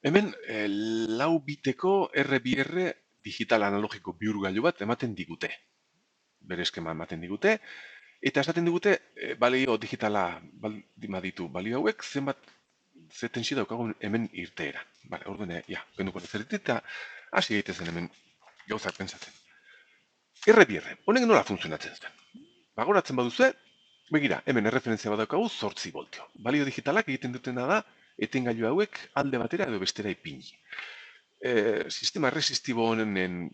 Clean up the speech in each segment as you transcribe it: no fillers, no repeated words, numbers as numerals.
Hemen, lau biteko R2R digital analogiko bihurgailu bat ematen digute. Bere eskema ematen digute, eta esaten digute balio digitala baldin baditu balio hauek, ze tensio daukagun hemen irteera. Bale, orduan, kenduko nezerit eta hasi egitezen hemen gauzak pentsatzen. R2R, honek nola funtzionatzen zen? Bagoratzen baduzue, begira, hemen erreferentzia bat daukagu 8 voltio. Balio digitalak egiten dutena da, etengailu hauek alde batera edo bestera ipini. Sistema erresistibo honen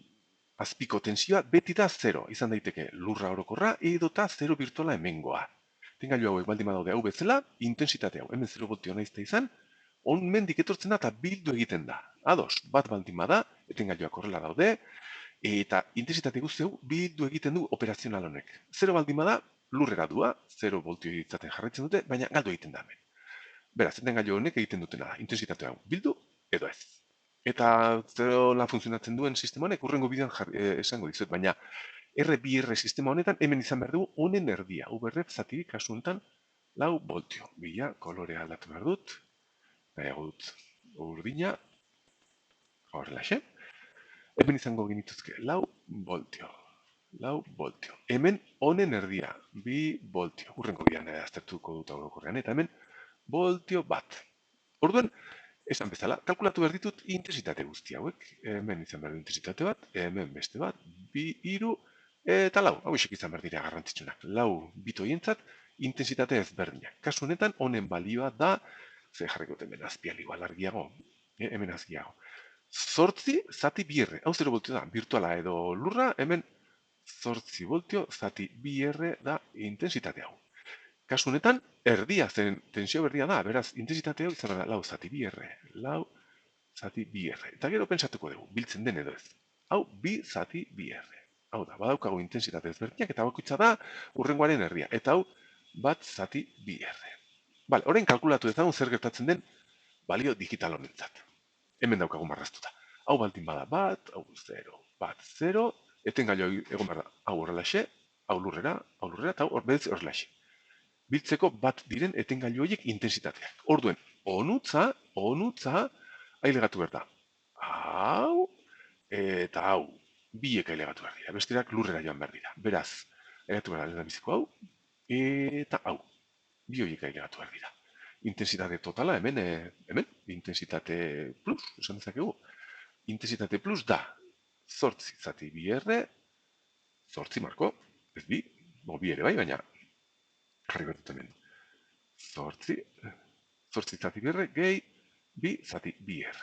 azpiko tensioa beti da 0, izan daiteke lurra orokorra edota 0 virtuala hemengoa. Etengailu hauek baldin badaude hau bezala, intensitate hau, hemen 0 voltio naizta izan, mendik etortzen da eta bildu egiten da. Ados, bat baldin bada, etengailuak horrela daude, eta intensitate guzti hau bildu egiten du operazional honek. 0 baldin bada, lurrera dua, 0 voltio izaten jarraitzen dute, baina galdu egiten da hemen. Beraz, etengailu honek egiten dutena da, intensitate hau bildu edo ez. Eta zerola funtzionatzen duen sistema honek urrengo bidean esango dizuet, baina R2R sistema honetan hemen izan behar dugu honen erdia. UBRF zatirik kasu honetan 4 voltio. Bila, kolorea aldatu behar dut. Nahiago dut urdina. Horrela xe. Hemen izango genituzke 4 voltio. 4 voltio. Hemen honen erdia. 2 voltio. Urrengo bidean aztertuko dut orokorrean. Eta hemen voltio bat. Orduan, esan bezala, kalkulatu behar ditut intensitate guzti hauek. Hemen izan behar du intensitate bat, hemen beste bat, 2, 3, eta 4. Hau isek izan behar dira garrantzitsunak. 4 bito hientzat, intensitate ezberdinak. Kasu honetan, honen balioa da, ze jarriko hemen azpiali igual argiago, hemen azgiago. 8 zati 2R, hau 0 voltio da, virtuala edo lurra, hemen 8 voltio zati 2R da intensitate hau. Kasu honetan, erdia zen tensio berdia da, beraz, intensitate hau izan da 4 zati 2R. 4 zati 2R. Eta gero pentsatuko dugu, biltzen den edo ez. Hau, 2 zati 2R. Hau da, badaukagu intensitate ezberdinak eta bakoitza da urrengoaren erdia. Eta hau, 1 zati 2R. Bale, orain kalkulatu dezagun zer gertatzen den balio digital honentzat. Hemen daukagu marraztuta. Hau baldin bada 1, hau 0, 1, 0, etengailu egon behar da, hau horrelaxe, hau lurrera, eta hau horrelaxe. Biltzeko bat diren etengailu horiek intensitateak. Orduen, onutza, ailegatu behar da. Hau, eta hau, biek ailegatu behar dira. Besterak lurrera joan behar dira. Beraz, ailegatu behar da biziko hau, eta hau, bi horiek ailegatu behar dira. Intensitate totala, hemen, intensitate plus, esan dezakegu. Intensitate plus da, 8 zati 2R, 8 marko, ez bi, bi ere bai, baina jarri behar dut hemen. 8 zati 2R, gehi, 2 zati 2R.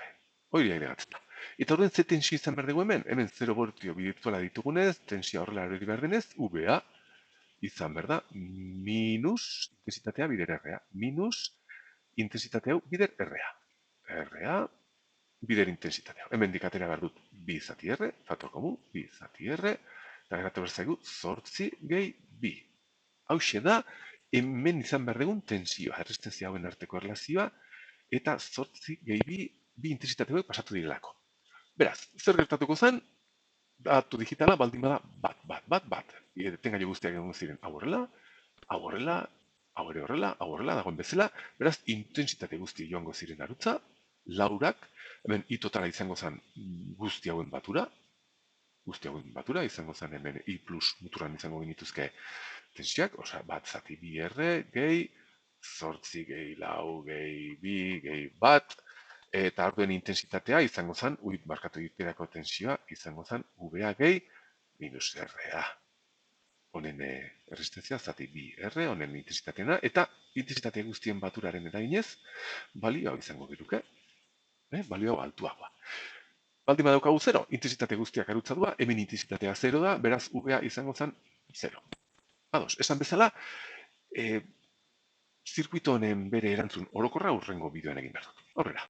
Hori ailegatzen da. Eta horren ze tensio izan behar dugu hemen? Hemen 0 voltio virtuala ditugunez, tensioa horrela hori behar denez, VA izan behar da, minus intensitatea bider RA. Minus intensitatea bider RA. RA bider intensitatea. Hemen dikatera behar dut 2 zati R, faktor komun, 2 zati R, eta geratu behar zaigu 8 gehi 2. Hau da, hemen izan behar dugun tensioa, erresistentzia hauen arteko erlazioa, eta 8 gehi 2 intensitate hauek pasatu direlako. Beraz, zer gertatuko zen, datu digitala baldin bada bat. Etengailu guztiak egon ziren hau horrela, dagoen bezala, beraz, intensitate guzti joango ziren arutza, laurak, hemen i totala izango zen guzti hauen batura, izango zen hemen i plus muturan izango genituzke tensioak, osea, 1 zati 2R, gehi, 8 gehi 4 gehi 2 gehi 1, eta arduen intensitatea izango zen, markatu egiterako tensioa, izango zen VA gehi minus RA. Honen erresistentzia zati 2R, honen intensitateena, eta intensitate guztien baturaren eraginez, balio hau izango geruke, balio hau altuagoa. Baldin badaukagu 0, intensitate guztiak arutza dua, hemen intensitatea 0 da, beraz VA izango zen 0. Ados, esan bezala, zirkuito honen bere erantzun orokorra urrengo bideoan egin behar dut. Aurrera.